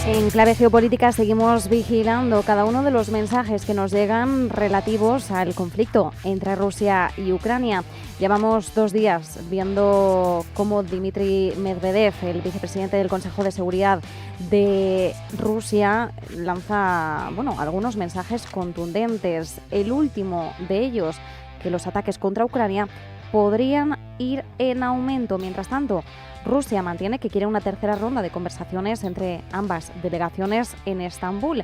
En clave geopolítica seguimos vigilando cada uno de los mensajes que nos llegan relativos al conflicto entre Rusia y Ucrania. Llevamos 2 días viendo cómo Dmitry Medvedev, el vicepresidente del Consejo de Seguridad de Rusia, lanza algunos mensajes contundentes. El último de ellos, que los ataques contra Ucrania podrían ir en aumento. Mientras tanto, Rusia mantiene que quiere una tercera ronda de conversaciones entre ambas delegaciones en Estambul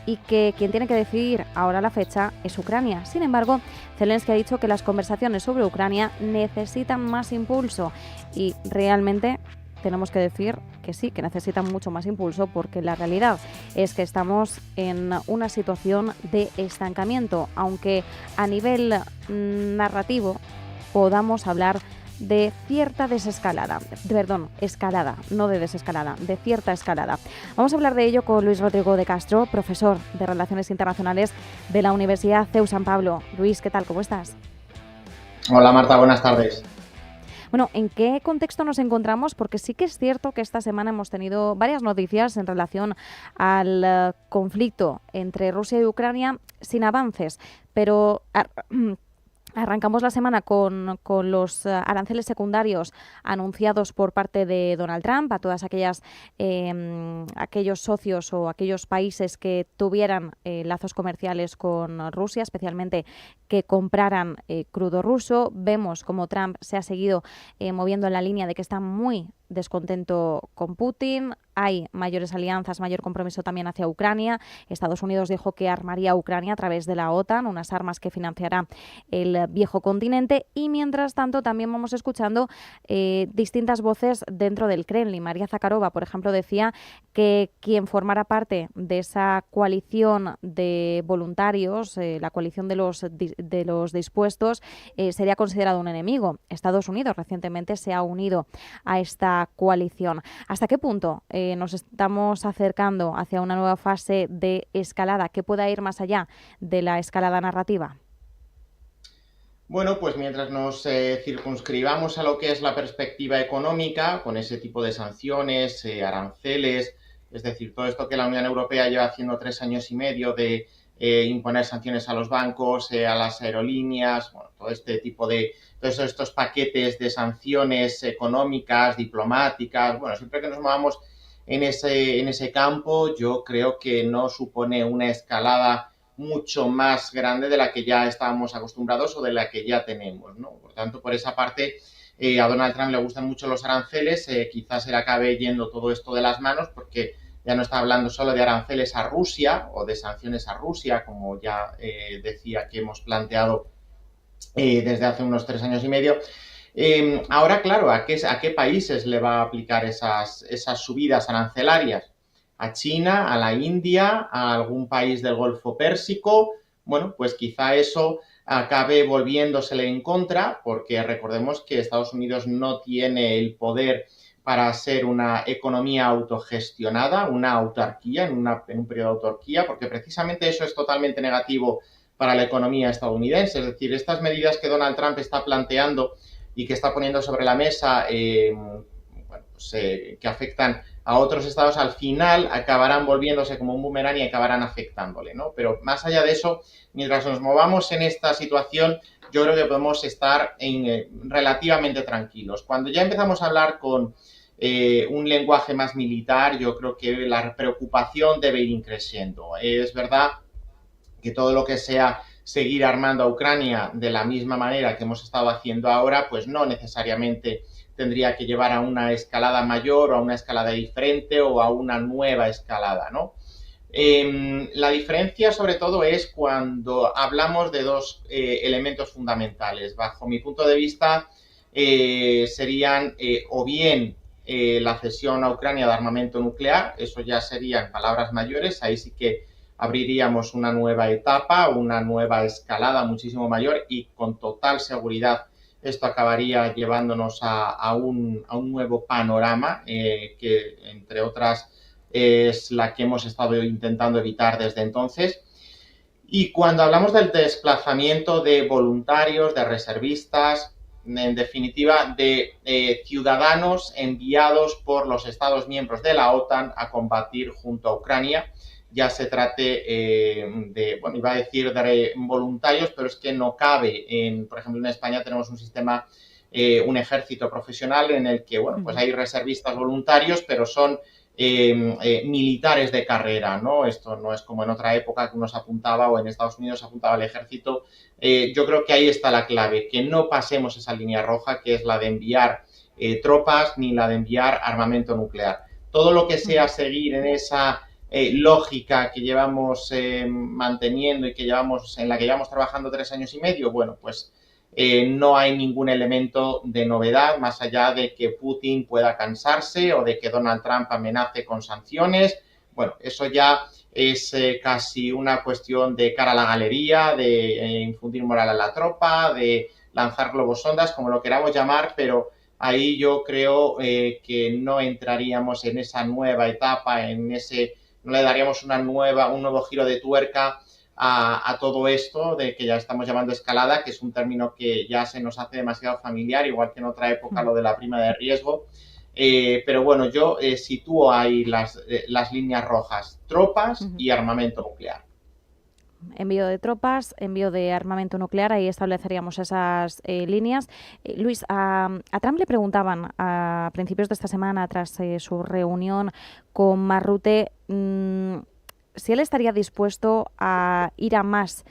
y que quien tiene que decidir ahora la fecha es Ucrania. Sin embargo, Zelensky ha dicho que las conversaciones sobre Ucrania necesitan más impulso y realmente tenemos que decir que sí, que necesitan mucho más impulso, porque la realidad es que estamos en una situación de estancamiento, aunque a nivel narrativo podamos hablar de cierta desescalada, escalada, no de desescalada, de cierta escalada. Vamos a hablar de ello con Luis Rodrigo de Castro, profesor de Relaciones Internacionales de la Universidad CEU San Pablo. Luis, ¿qué tal? ¿Cómo estás? Hola Marta, buenas tardes. Bueno, ¿en qué contexto nos encontramos? Porque sí que es cierto que esta semana hemos tenido varias noticias en relación al conflicto entre Rusia y Ucrania sin avances, pero arrancamos la semana con los aranceles secundarios anunciados por parte de Donald Trump a todas aquellos socios o aquellos países que tuvieran lazos comerciales con Rusia, especialmente que compraran crudo ruso. Vemos cómo Trump se ha seguido moviendo en la línea de que está muy descontento con Putin. Hay mayores alianzas, mayor compromiso también hacia Ucrania. Estados Unidos dijo que armaría a Ucrania a través de la OTAN, unas armas que financiará el viejo continente. Y mientras tanto también vamos escuchando distintas voces dentro del Kremlin. María Zakharova, por ejemplo, decía que quien formara parte de esa coalición de voluntarios, la coalición de los dispuestos, sería considerado un enemigo. Estados Unidos recientemente se ha unido a esta coalición. ¿Hasta qué punto nos estamos acercando hacia una nueva fase de escalada que pueda ir más allá de la escalada narrativa? Bueno, pues mientras nos circunscribamos a lo que es la perspectiva económica, con ese tipo de sanciones, aranceles, es decir, todo esto que la Unión Europea lleva haciendo 3 años y medio de imponer sanciones a los bancos, a las aerolíneas, bueno, todo este tipo de, todos estos paquetes de sanciones económicas, diplomáticas, bueno, siempre que nos movamos en ese campo, yo creo que no supone una escalada mucho más grande de la que ya estábamos acostumbrados o de la que ya tenemos, ¿no? Por tanto, por esa parte, a Donald Trump le gustan mucho los aranceles, quizás se le acabe yendo todo esto de las manos porque ya no está hablando solo de aranceles a Rusia o de sanciones a Rusia, como ya decía que hemos planteado desde hace unos 3 años y medio. Ahora, claro, ¿a qué países le va a aplicar esas subidas arancelarias? ¿A China, a la India, a algún país del Golfo Pérsico? Bueno, pues quizá eso acabe volviéndosele en contra, porque recordemos que Estados Unidos no tiene el poder para ser una economía autogestionada, una autarquía, en un periodo de autarquía, porque precisamente eso es totalmente negativo para la economía estadounidense. Es decir, estas medidas que Donald Trump está planteando y que está poniendo sobre la mesa, que afectan a otros estados, al final acabarán volviéndose como un boomerang y acabarán afectándole, ¿no? Pero más allá de eso, mientras nos movamos en esta situación, yo creo que podemos estar relativamente tranquilos. Cuando ya empezamos a hablar con un lenguaje más militar, yo creo que la preocupación debe ir creciendo. Es verdad que todo lo que sea seguir armando a Ucrania de la misma manera que hemos estado haciendo ahora, pues no necesariamente tendría que llevar a una escalada mayor o a una escalada diferente o a una nueva escalada, ¿no? La diferencia sobre todo es cuando hablamos de 2 elementos fundamentales. Bajo mi punto de vista serían o bien la cesión a Ucrania de armamento nuclear, eso ya serían palabras mayores, ahí sí que abriríamos una nueva etapa, una nueva escalada muchísimo mayor y con total seguridad esto acabaría llevándonos a un nuevo panorama que, entre otras, es la que hemos estado intentando evitar desde entonces. Y cuando hablamos del desplazamiento de voluntarios, de reservistas, en definitiva, de ciudadanos enviados por los Estados miembros de la OTAN a combatir junto a Ucrania. Ya se trate de, bueno, iba a decir de voluntarios, pero es que no cabe. Por ejemplo, en España tenemos un sistema, un ejército profesional en el que, bueno, pues hay reservistas voluntarios, pero son militares de carrera, ¿no? Esto no es como en otra época que uno se apuntaba o en Estados Unidos se apuntaba al ejército. Yo creo que ahí está la clave, que no pasemos esa línea roja que es la de enviar tropas ni la de enviar armamento nuclear. Todo lo que sea seguir en esa lógica que llevamos manteniendo y en la que llevamos trabajando 3 años y medio, bueno, pues no hay ningún elemento de novedad más allá de que Putin pueda cansarse o de que Donald Trump amenace con sanciones. Bueno, eso ya es casi una cuestión de cara a la galería, de infundir moral a la tropa, de lanzar globos sondas, como lo queramos llamar, pero ahí yo creo que no entraríamos en esa nueva etapa, no le daríamos un nuevo giro de tuerca a todo esto de que ya estamos llamando escalada, que es un término que ya se nos hace demasiado familiar, igual que en otra época lo de la prima de riesgo. Pero bueno, yo sitúo ahí las líneas rojas, tropas y armamento nuclear. Envío de tropas, envío de armamento nuclear, ahí estableceríamos esas líneas. Luis, a Trump le preguntaban a principios de esta semana, tras su reunión con Marrute, si él estaría dispuesto a ir a más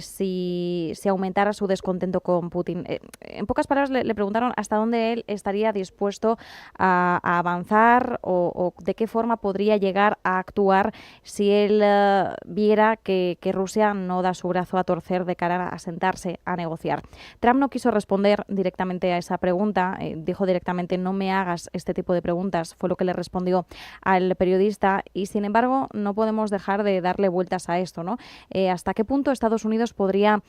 si aumentara su descontento con Putin. En pocas palabras le preguntaron hasta dónde él estaría dispuesto a avanzar o de qué forma podría llegar a actuar si él viera que Rusia no da su brazo a torcer de cara a sentarse a negociar. Trump no quiso responder directamente a esa pregunta, dijo directamente no me hagas este tipo de preguntas, fue lo que le respondió al periodista y sin embargo no podemos dejar de darle vueltas a esto, ¿no? ¿Hasta qué punto Estados Unidos podría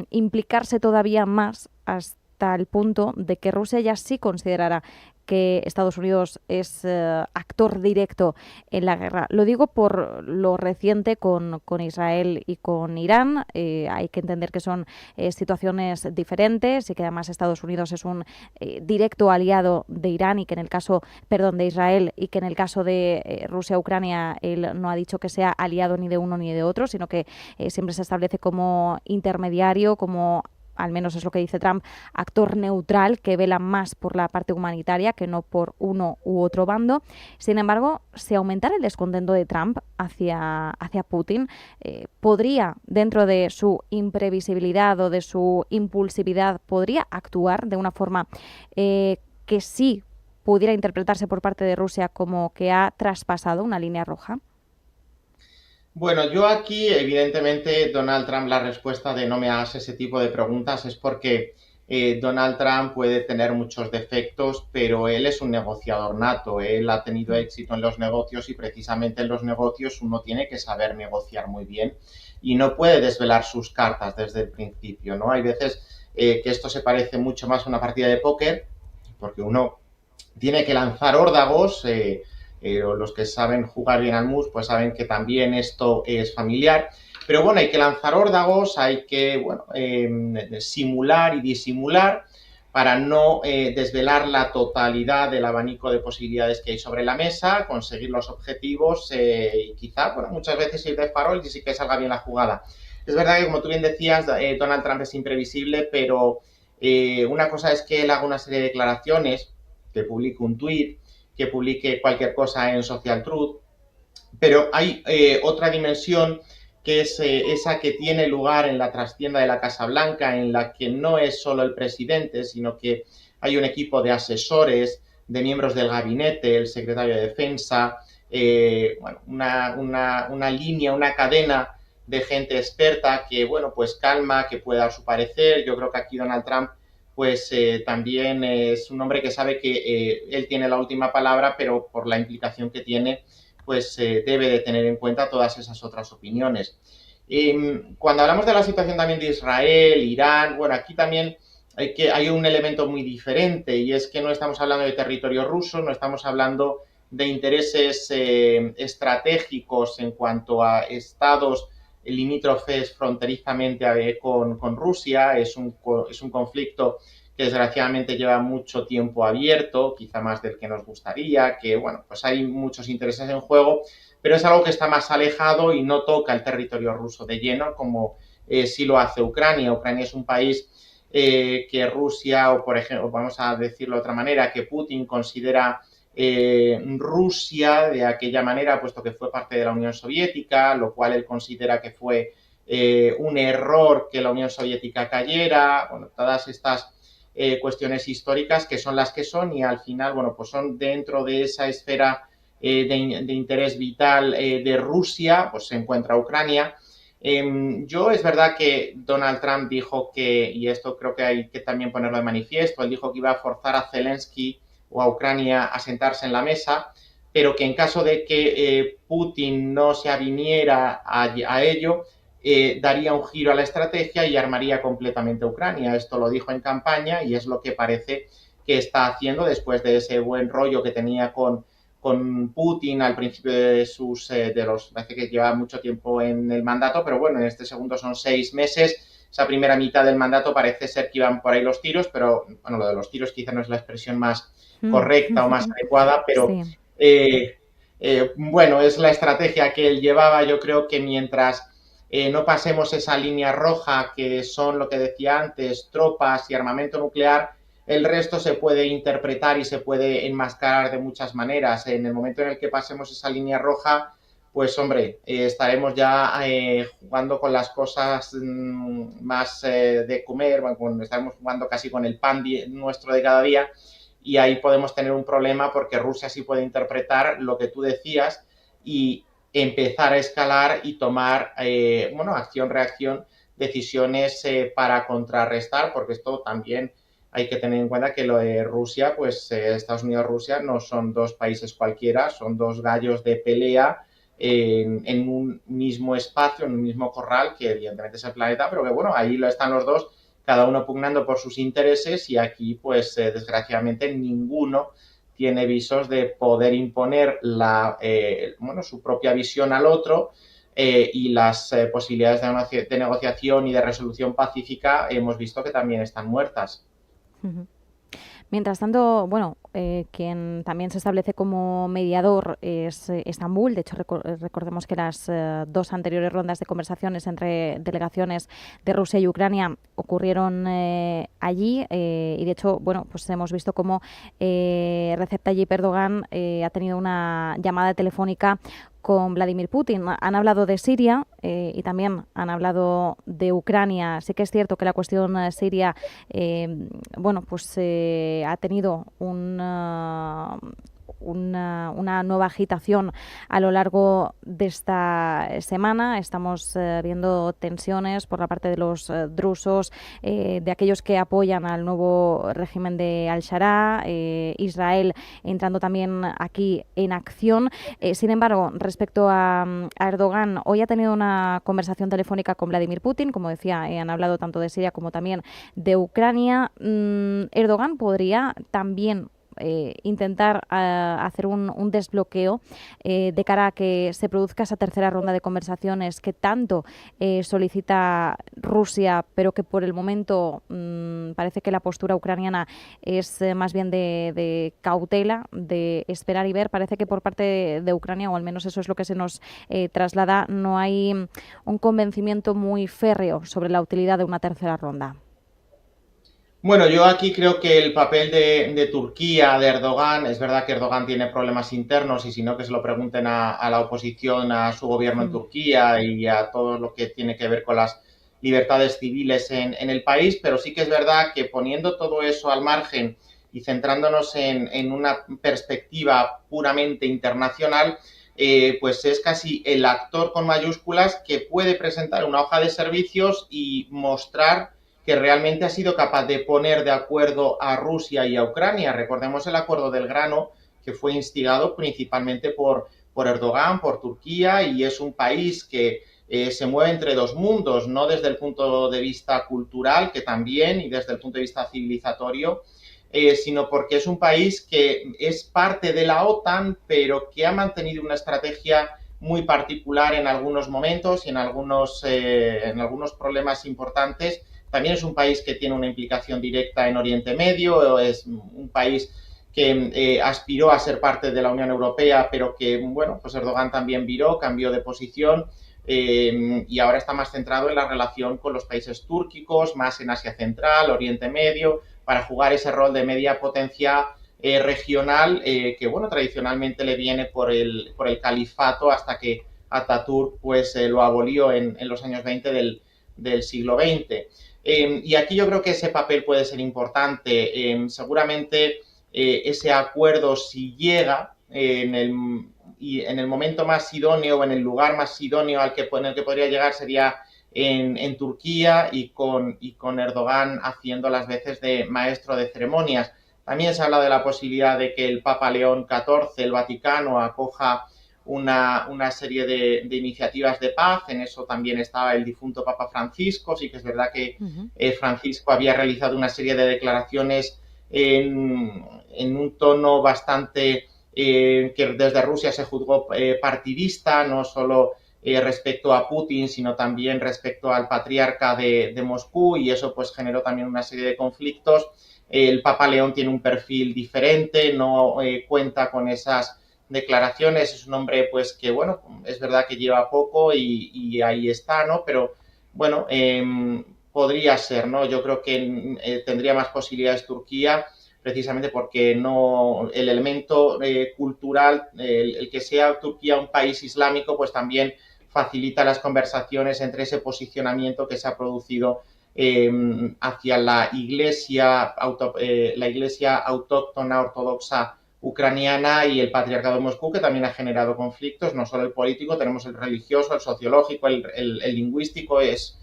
implicarse todavía más hasta el punto de que Rusia ya sí considerara que Estados Unidos es actor directo en la guerra? Lo digo por lo reciente con Israel y con Irán. Hay que entender que son situaciones diferentes y que además Estados Unidos es un directo aliado de Irán y que en el caso, de Israel, y que en el caso de Rusia-Ucrania él no ha dicho que sea aliado ni de uno ni de otro, sino que siempre se establece como intermediario, como al menos es lo que dice Trump, actor neutral que vela más por la parte humanitaria que no por uno u otro bando. Sin embargo, si aumentara el descontento de Trump hacia Putin, podría, dentro de su imprevisibilidad o de su impulsividad, podría actuar de una forma que sí pudiera interpretarse por parte de Rusia como que ha traspasado una línea roja. Bueno, yo aquí, evidentemente, Donald Trump, la respuesta de no me hagas ese tipo de preguntas es porque Donald Trump puede tener muchos defectos, pero él es un negociador nato, él ha tenido éxito en los negocios y precisamente en los negocios uno tiene que saber negociar muy bien y no puede desvelar sus cartas desde el principio, ¿no? Hay veces que esto se parece mucho más a una partida de póker, porque uno tiene que lanzar órdagos, los que saben jugar bien al mus, pues saben que también esto es familiar. Pero bueno, hay que lanzar órdagos, hay que simular y disimular para no desvelar la totalidad del abanico de posibilidades que hay sobre la mesa, conseguir los objetivos y quizá, muchas veces ir de farol y sí que salga bien la jugada. Es verdad que, como tú bien decías, Donald Trump es imprevisible, pero una cosa es que él haga una serie de declaraciones, que publique un tuit, que publique cualquier cosa en Social Truth, pero hay otra dimensión que es esa que tiene lugar en la trastienda de la Casa Blanca, en la que no es solo el presidente, sino que hay un equipo de asesores, de miembros del gabinete, el secretario de Defensa, una línea, una cadena de gente experta que, pues calma, que puede dar su parecer. Yo creo que aquí Donald Trump también es un hombre que sabe que él tiene la última palabra, pero por la implicación que tiene, debe de tener en cuenta todas esas otras opiniones. Cuando hablamos de la situación también de Israel, Irán, aquí también hay un elemento muy diferente y es que no estamos hablando de territorio ruso, no estamos hablando de intereses estratégicos en cuanto a estados limítrofes fronterizamente con Rusia, es un conflicto que desgraciadamente lleva mucho tiempo abierto, quizá más del que nos gustaría, que bueno, pues hay muchos intereses en juego, pero es algo que está más alejado y no toca el territorio ruso de lleno como sí lo hace Ucrania. Ucrania es un país que Rusia, o por ejemplo, vamos a decirlo de otra manera, que Putin considera Rusia de aquella manera, puesto que fue parte de la Unión Soviética, lo cual él considera que fue un error que la Unión Soviética cayera, bueno, todas estas cuestiones históricas que son las que son y al final, bueno, pues son dentro de esa esfera de interés vital de Rusia, pues se encuentra Ucrania. Yo es verdad que Donald Trump dijo que, y esto creo que hay que también ponerlo de manifiesto, él dijo que iba a forzar a Zelensky o a Ucrania a sentarse en la mesa, pero que en caso de que Putin no se aviniera a ello, daría un giro a la estrategia y armaría completamente a Ucrania. Esto lo dijo en campaña y es lo que parece que está haciendo después de ese buen rollo que tenía con Putin al principio parece que lleva mucho tiempo en el mandato, pero bueno, en este segundo son 6 meses. Esa primera mitad del mandato parece ser que iban por ahí los tiros, pero bueno, lo de los tiros quizá no es la expresión más correcta o más adecuada, pero Sí. bueno, es la estrategia que él llevaba. Yo creo que mientras no pasemos esa línea roja, que son lo que decía antes, tropas y armamento nuclear, el resto se puede interpretar y se puede enmascarar de muchas maneras. En el momento en el que pasemos esa línea roja, pues hombre, estaremos ya jugando con las cosas más de comer, bueno, estaremos jugando casi con el pan nuestro de cada día y ahí podemos tener un problema porque Rusia sí puede interpretar lo que tú decías y empezar a escalar y tomar, bueno, acción-reacción, decisiones para contrarrestar, porque esto también hay que tener en cuenta que lo de Rusia, pues Estados Unidos-Rusia no son dos países cualquiera, son dos gallos de pelea en un mismo espacio, en un mismo corral, que evidentemente es el planeta, pero que bueno, ahí lo están los dos, cada uno pugnando por sus intereses y aquí, pues desgraciadamente, ninguno tiene visos de poder imponer bueno, su propia visión al otro y las posibilidades de negociación y de resolución pacífica hemos visto que también están muertas. Mientras tanto, bueno, quien también se establece como mediador es Estambul. De hecho, recordemos que las dos anteriores rondas de conversaciones entre delegaciones de Rusia y Ucrania ocurrieron allí y de hecho, bueno, pues hemos visto cómo Recep Tayyip Erdogan ha tenido una llamada telefónica con Vladimir Putin. Han hablado de Siria y también han hablado de Ucrania. Sí que es cierto que la cuestión siria, bueno, pues ha tenido una nueva agitación a lo largo de esta semana. Estamos viendo tensiones por la parte de los drusos, de aquellos que apoyan al nuevo régimen de Al-Sharaa, Israel entrando también aquí en acción. Sin embargo, respecto a Erdogan, hoy ha tenido una conversación telefónica con Vladimir Putin. Como decía, han hablado tanto de Siria como también de Ucrania. Erdogan podría también intentar hacer un desbloqueo de cara a que se produzca esa tercera ronda de conversaciones que tanto solicita Rusia, pero que por el momento parece que la postura ucraniana es más bien de cautela, de esperar y ver. Parece que por parte de Ucrania, o al menos eso es lo que se nos traslada, no hay un convencimiento muy férreo sobre la utilidad de una tercera ronda. Bueno, yo aquí creo que el papel de Turquía, de Erdogan, es verdad que Erdogan tiene problemas internos y si no que se lo pregunten a la oposición, a su gobierno en Turquía y a todo lo que tiene que ver con las libertades civiles en el país, pero sí que es verdad que poniendo todo eso al margen y centrándonos en una perspectiva puramente internacional, pues es casi el actor con mayúsculas que puede presentar una hoja de servicios y mostrar que realmente ha sido capaz de poner de acuerdo a Rusia y a Ucrania. Recordemos el acuerdo del grano, que fue instigado principalmente por Erdogan, por Turquía, y es un país que se mueve entre dos mundos, no desde el punto de vista cultural, que también, y desde el punto de vista civilizatorio, sino porque es un país que es parte de la OTAN, pero que ha mantenido una estrategia muy particular en algunos momentos y en algunos problemas importantes, también es un país que tiene una implicación directa en Oriente Medio, es un país que aspiró a ser parte de la Unión Europea, pero que, bueno, pues Erdogan también viró, cambió de posición y ahora está más centrado en la relación con los países túrquicos, más en Asia Central, Oriente Medio, para jugar ese rol de media potencia regional que, bueno, tradicionalmente le viene por el califato hasta que Atatürk pues lo abolió en los años 20 del siglo XX. Y aquí yo creo que ese papel puede ser importante. Seguramente ese acuerdo, si llega en el momento más idóneo o en el lugar más idóneo en el que podría llegar sería en Turquía y con Erdogan haciendo las veces de maestro de ceremonias. También se habla de la posibilidad de que el Papa León XIV, el Vaticano, acoja una serie de iniciativas de paz. En eso también estaba el difunto Papa Francisco. Sí que es verdad que Francisco había realizado una serie de declaraciones en un tono bastante que desde Rusia se juzgó partidista, no solo respecto a Putin, sino también respecto al patriarca de Moscú, y eso pues generó también una serie de conflictos. El Papa León tiene un perfil diferente, no cuenta con esas declaraciones, es un hombre pues que, bueno, es verdad que lleva poco y ahí está, ¿no? Pero, bueno, podría ser, ¿no? Yo creo que tendría más posibilidades Turquía, precisamente porque no el elemento cultural, el que sea Turquía un país islámico, pues también facilita las conversaciones entre ese posicionamiento que se ha producido hacia la iglesia autóctona ortodoxa ucraniana y el patriarcado de Moscú, que también ha generado conflictos, no solo el político, tenemos el religioso, el sociológico, el lingüístico, es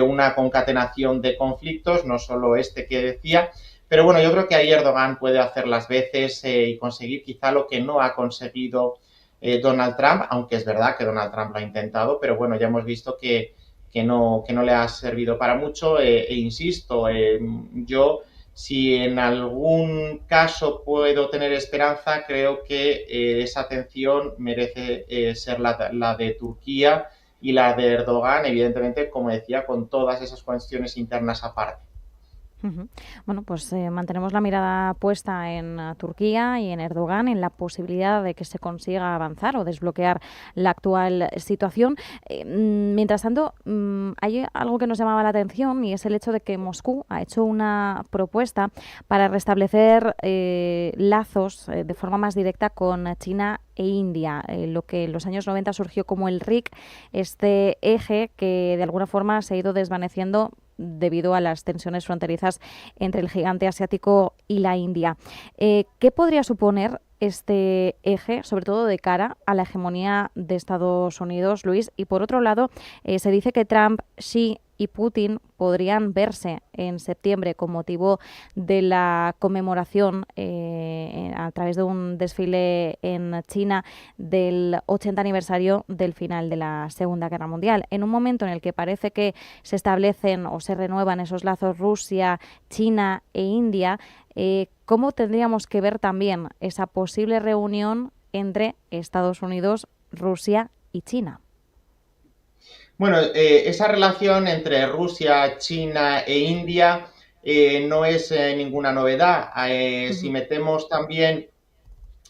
una concatenación de conflictos, no solo este que decía. Pero bueno, yo creo que ahí Erdogan puede hacer las veces y conseguir quizá lo que no ha conseguido Donald Trump, aunque es verdad que Donald Trump lo ha intentado, pero bueno, ya hemos visto que no le ha servido para mucho e insisto, yo si en algún caso puedo tener esperanza, creo que esa atención merece ser la de Turquía y la de Erdogan, evidentemente, como decía, con todas esas cuestiones internas aparte. Bueno, pues mantenemos la mirada puesta en Turquía y en Erdogan, en la posibilidad de que se consiga avanzar o desbloquear la actual situación. Mientras tanto, hay algo que nos llamaba la atención y es el hecho de que Moscú ha hecho una propuesta para restablecer lazos de forma más directa con China e India, lo que en los años 90 surgió como el RIC, este eje que de alguna forma se ha ido desvaneciendo debido a las tensiones fronterizas entre el gigante asiático y la India. ¿Qué podría suponer este eje, sobre todo de cara a la hegemonía de Estados Unidos, Luis? Y por otro lado, se dice que Trump, Xi y Putin podrían verse en septiembre con motivo de la conmemoración a través de un desfile en China del 80 aniversario del final de la Segunda Guerra Mundial. En un momento en el que parece que se establecen o se renuevan esos lazos Rusia, China e India, ¿cómo tendríamos que ver también esa posible reunión entre Estados Unidos, Rusia y China? Bueno, esa relación entre Rusia, China e India no es ninguna novedad. Si metemos también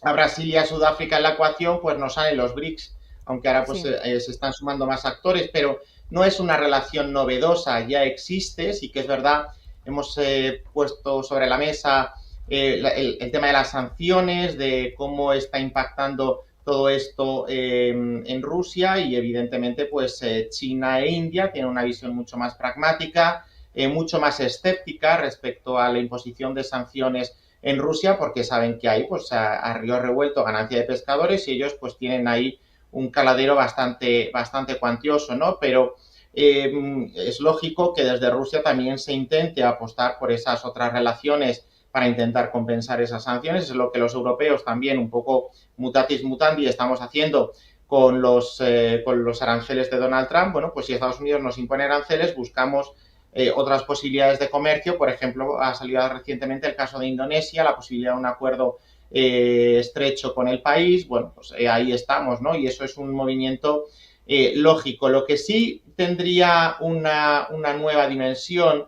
a Brasil y a Sudáfrica en la ecuación, pues nos salen los BRICS, aunque ahora pues se están sumando más actores, pero no es una relación novedosa, ya existe, sí que es verdad, hemos puesto sobre la mesa el tema de las sanciones, de cómo está impactando todo esto en Rusia y evidentemente pues China e India tienen una visión mucho más pragmática, mucho más escéptica respecto a la imposición de sanciones en Rusia porque saben que hay pues a río revuelto ganancia de pescadores y ellos pues tienen ahí un caladero bastante cuantioso, ¿no? Pero es lógico que desde Rusia también se intente apostar por esas otras relaciones para intentar compensar esas sanciones. Es lo que los europeos también, un poco mutatis mutandi, estamos haciendo con los aranceles de Donald Trump. Bueno, pues si Estados Unidos nos impone aranceles, buscamos otras posibilidades de comercio. Por ejemplo, ha salido recientemente el caso de Indonesia, la posibilidad de un acuerdo estrecho con el país. Bueno, pues ahí estamos, ¿no? Y eso es un movimiento lógico. Lo que sí tendría una nueva dimensión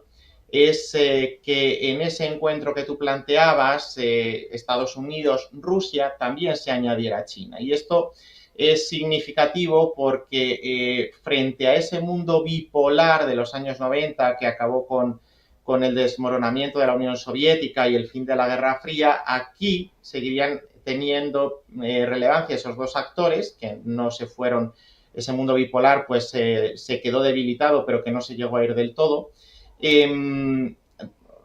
es que en ese encuentro que tú planteabas, Estados Unidos, Rusia, también se añadiera China. Y esto es significativo porque frente a ese mundo bipolar de los años 90 que acabó con el desmoronamiento de la Unión Soviética y el fin de la Guerra Fría, aquí seguirían teniendo relevancia esos dos actores que no se fueron. Ese mundo bipolar pues se quedó debilitado, pero que no se llegó a ir del todo.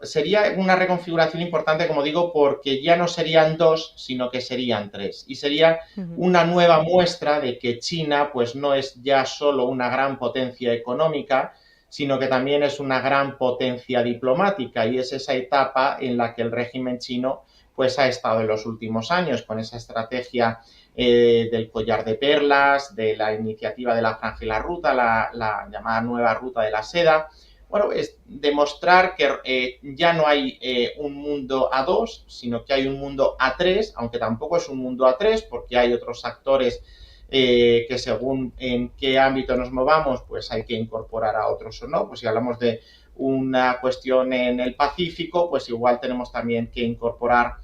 Sería una reconfiguración importante, como digo, porque ya no serían dos, sino que serían tres. Y sería una nueva muestra de que China pues no es ya solo una gran potencia económica, sino que también es una gran potencia diplomática, y es esa etapa en la que el régimen chino pues ha estado en los últimos años, con esa estrategia del collar de perlas, de la iniciativa de la Franja y la Ruta, la llamada nueva ruta de la seda. Bueno, es demostrar que ya no hay un mundo a dos, sino que hay un mundo a tres, aunque tampoco es un mundo a tres, porque hay otros actores que según en qué ámbito nos movamos, pues hay que incorporar a otros o no. Pues si hablamos de una cuestión en el Pacífico, pues igual tenemos también que incorporar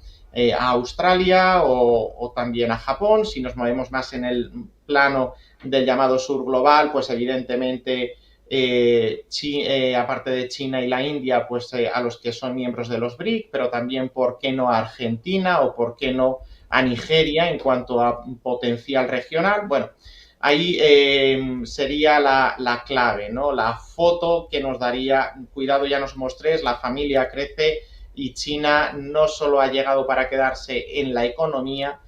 a Australia o también a Japón. Si nos movemos más en el plano del llamado sur global, pues evidentemente aparte de China y la India, pues a los que son miembros de los BRIC, pero también por qué no a Argentina o por qué no a Nigeria en cuanto a potencial regional. Bueno, ahí sería la clave, ¿no? La foto que nos daría, cuidado, ya nos mostréis, la familia crece y China no solo ha llegado para quedarse en la economía,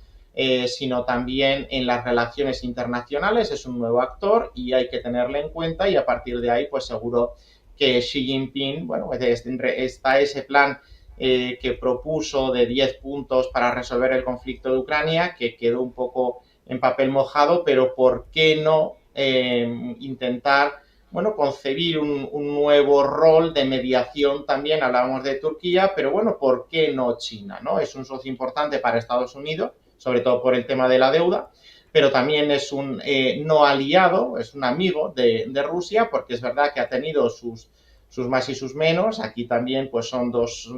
sino también en las relaciones internacionales. Es un nuevo actor y hay que tenerle en cuenta, y a partir de ahí pues seguro que Xi Jinping, bueno, está ese plan que propuso de 10 puntos para resolver el conflicto de Ucrania, que quedó un poco en papel mojado, pero ¿por qué no intentar, bueno, concebir un nuevo rol de mediación también? Hablábamos de Turquía, pero bueno, ¿por qué no China, no? Es un socio importante para Estados Unidos, sobre todo por el tema de la deuda, pero también es un no aliado, es un amigo de Rusia, porque es verdad que ha tenido sus más y sus menos. Aquí también pues son dos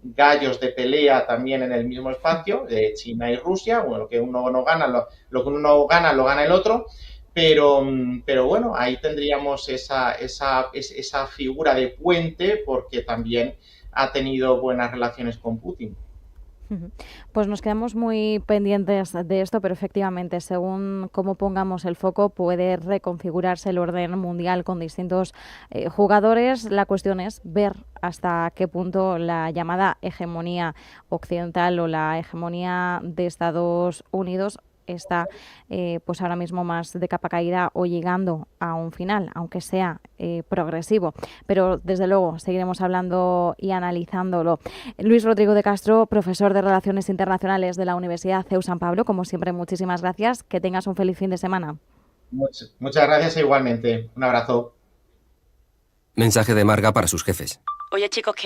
gallos de pelea también en el mismo espacio, China y Rusia. Bueno, lo que uno no gana, lo que uno gana, lo gana el otro. Pero bueno, ahí tendríamos esa figura de puente, porque también ha tenido buenas relaciones con Putin. Pues nos quedamos muy pendientes de esto, pero efectivamente, según cómo pongamos el foco, puede reconfigurarse el orden mundial con distintos jugadores. La cuestión es ver hasta qué punto la llamada hegemonía occidental o la hegemonía de Estados Unidos está pues ahora mismo más de capa caída o llegando a un final, aunque sea progresivo. Pero desde luego seguiremos hablando y analizándolo. Luis Rodrigo de Castro, profesor de Relaciones Internacionales de la Universidad CEU San Pablo, como siempre, muchísimas gracias. Que tengas un feliz fin de semana. Muchas gracias, igualmente. Un abrazo. Mensaje de Marga para sus jefes. Oye, chicos, que